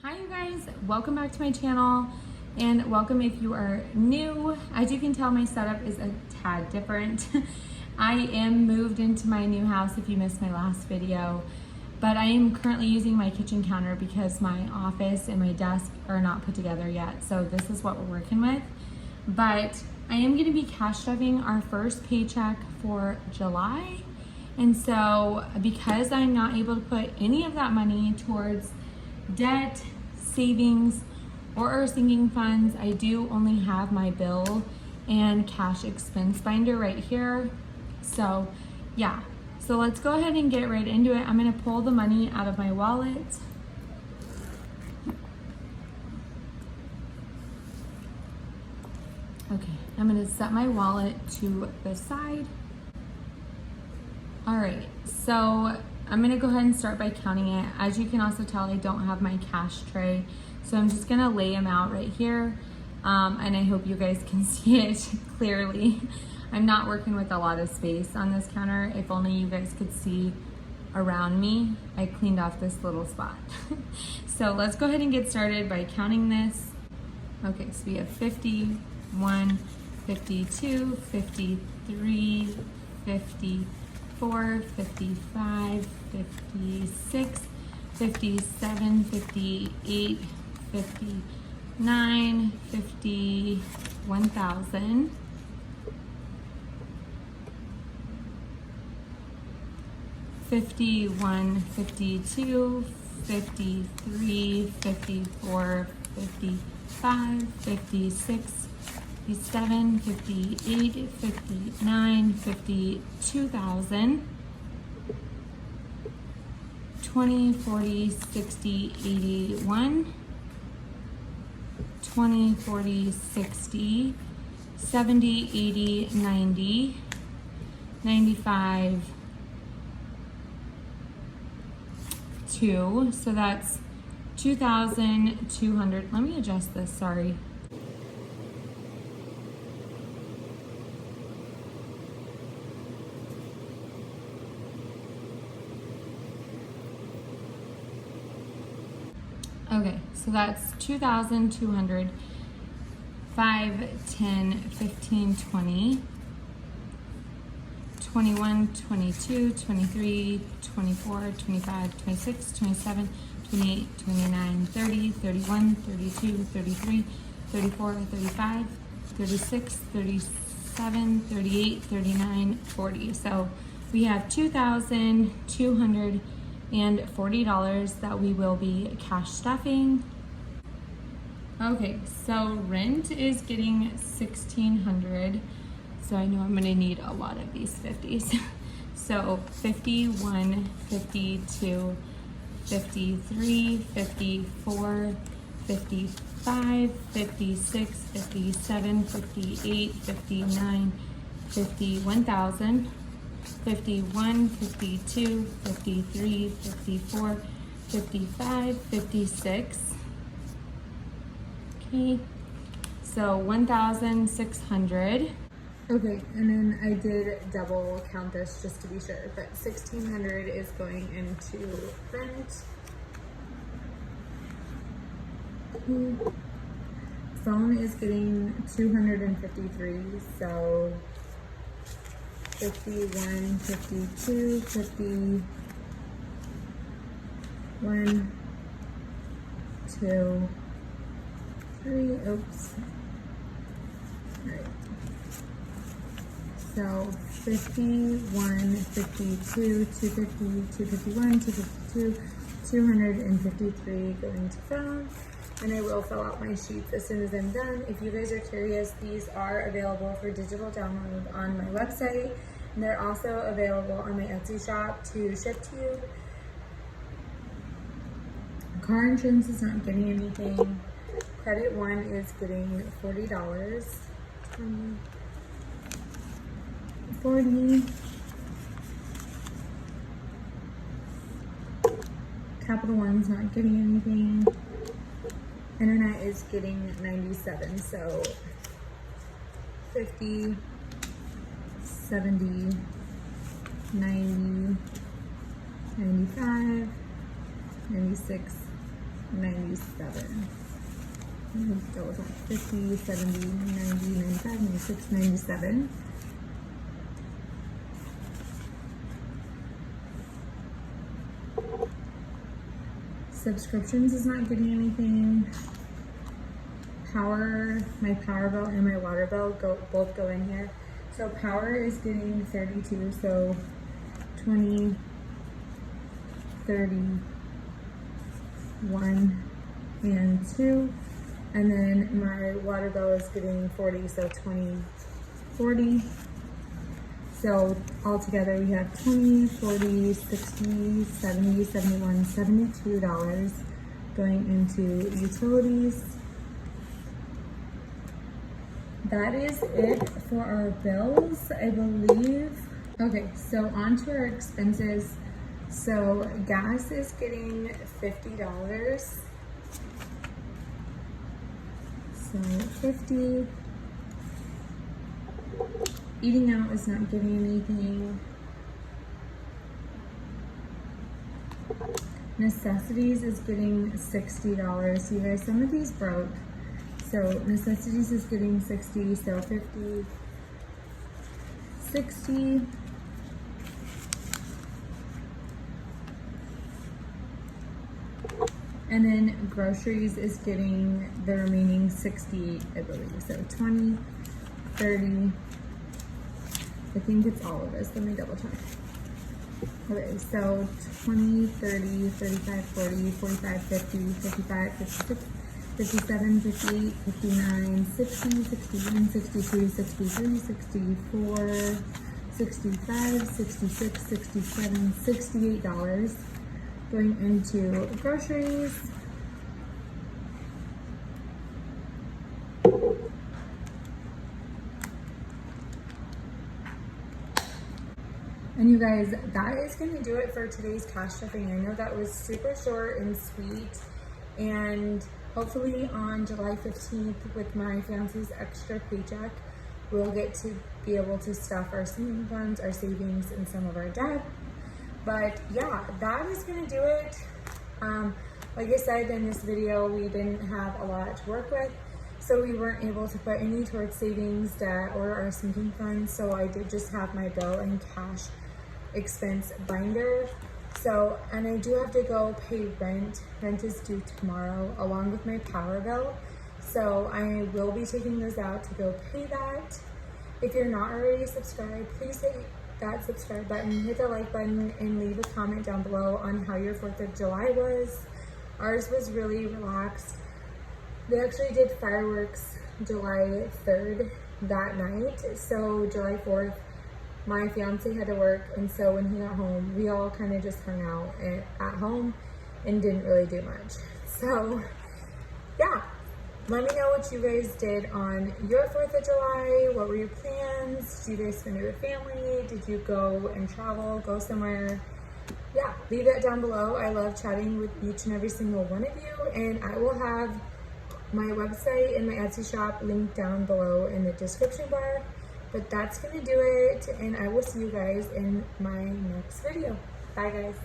Hi you guys, welcome back to my channel and welcome if you are new. As you can tell, my setup is a tad different. I am moved into my new house if you missed my last video, but I am currently using my kitchen counter because my office and my desk are not put together yet. So this is what we're working with. But I am going to be cash stuffing our first paycheck for July. And so because I'm not able to put any of that money towards debt, savings, or our sinking funds, I do only have my bill and cash expense binder right here. So yeah, so let's go ahead and get right into it. I'm gonna pull the money out of my wallet. Okay, I'm gonna set my wallet to the side. All right, so I'm gonna go ahead and start by counting it. As you can also tell, I don't have my cash tray, so I'm just gonna lay them out right here, and I hope you guys can see it clearly. I'm not working with a lot of space on this counter. If only you guys could see around me. I cleaned off this little spot. So let's go ahead and get started by counting this. Okay, so we have 51, 52, 53, 54, 55, 56, 57, 58, 59, 50, 1,000, 51, 52, 53, 54, 55, 56, 57, 58, 59, 50, 2,000, 20, 40, 60, 81, 20, 40, 60, 70, 80, 90, 95, 2. So that's 2,200. Let me adjust this, sorry. Okay, so that's 2,200, 5, 10, 15, 20, 21, 22, 23, 24, 25, 26, 27, 28, 29, 30, 31, 32, 33, 34, 35, 36, 37, 38, 39, 40. So we have $2,240 that we will be cash stuffing. Okay, so rent is getting $1,600. So I know I'm gonna need a lot of these 50s. So 51, 52, 53, 54, 55, 56, 57, 58, 59, 50, 1,000, 51, 52, 53, 54, 55, 56. Okay, so 1,600. Okay, and then I did double count this just to be sure, but 1,600 is going into rent. Phone is getting 253, so 51, 52, 51, 2, 3, oops. All right. So 51, 52, 250, 251, 252, 253 going to phone. And I will fill out my sheets as soon as I'm done. If you guys are curious, these are available for digital download on my website. And they're also available on my Etsy shop to ship to you. Car insurance is not getting anything. Credit One is getting $40. 40. Capital One's not getting anything. Internet is getting 97, so 50, 70, 90, 95, 96, 97. That was 50, 70, 90, 95, 96, 97. Subscriptions is not getting anything. Power, my power bill and my water bill both go in here. So power is getting 32, so 20, 30, 1, and 2. And then my water bill is getting 40, so 20, 40. So altogether we have 20, 40, 60, 70, 71, $72 going into utilities. That is it for our bills, I believe. Okay, so on to our expenses. So gas is getting $50. So 50. Eating out is not getting anything. Necessities is getting $60. You guys, some of these broke. So necessities is getting 60, so 50, 60. And then groceries is getting the remaining 60, I believe. So 20, 30, I think it's all of this. Let me double check. Okay, so 20, 30, 35, 40, 45, 50, 55, 56, 57, 58, 59, 60, 61, 62, 63, 64, 65, 66, 67, $68 going into groceries. And you guys, that is going to do it for today's cash shipping. I know that was super short and sweet, and hopefully on July 15th with my fiance's extra paycheck, we'll get to be able to stuff our sinking funds, our savings, and some of our debt. But yeah, that is going to do it. Like I said in this video, we didn't have a lot to work with, so we weren't able to put any towards savings, debt, or our sinking funds. So I did just have my bill and cash expense binder. So, and I do have to go pay rent. Rent is due tomorrow along with my power bill. So I will be taking those out to go pay that. If you're not already subscribed, please hit that subscribe button, hit the like button, and leave a comment down below on how your 4th of July was. Ours was really relaxed. They actually did fireworks July 3rd that night. So July 4th, my fiance had to work, and so when he got home, we all kind of just hung out at home and didn't really do much. So yeah, let me know what you guys did on your 4th of July. What were your plans? Did you guys spend it with family? Did you go and travel, go somewhere? Yeah, leave that down below. I love chatting with each and every single one of you, and I will have my website and my Etsy shop linked down below in the description bar. But that's gonna do it, and I will see you guys in my next video. Bye guys.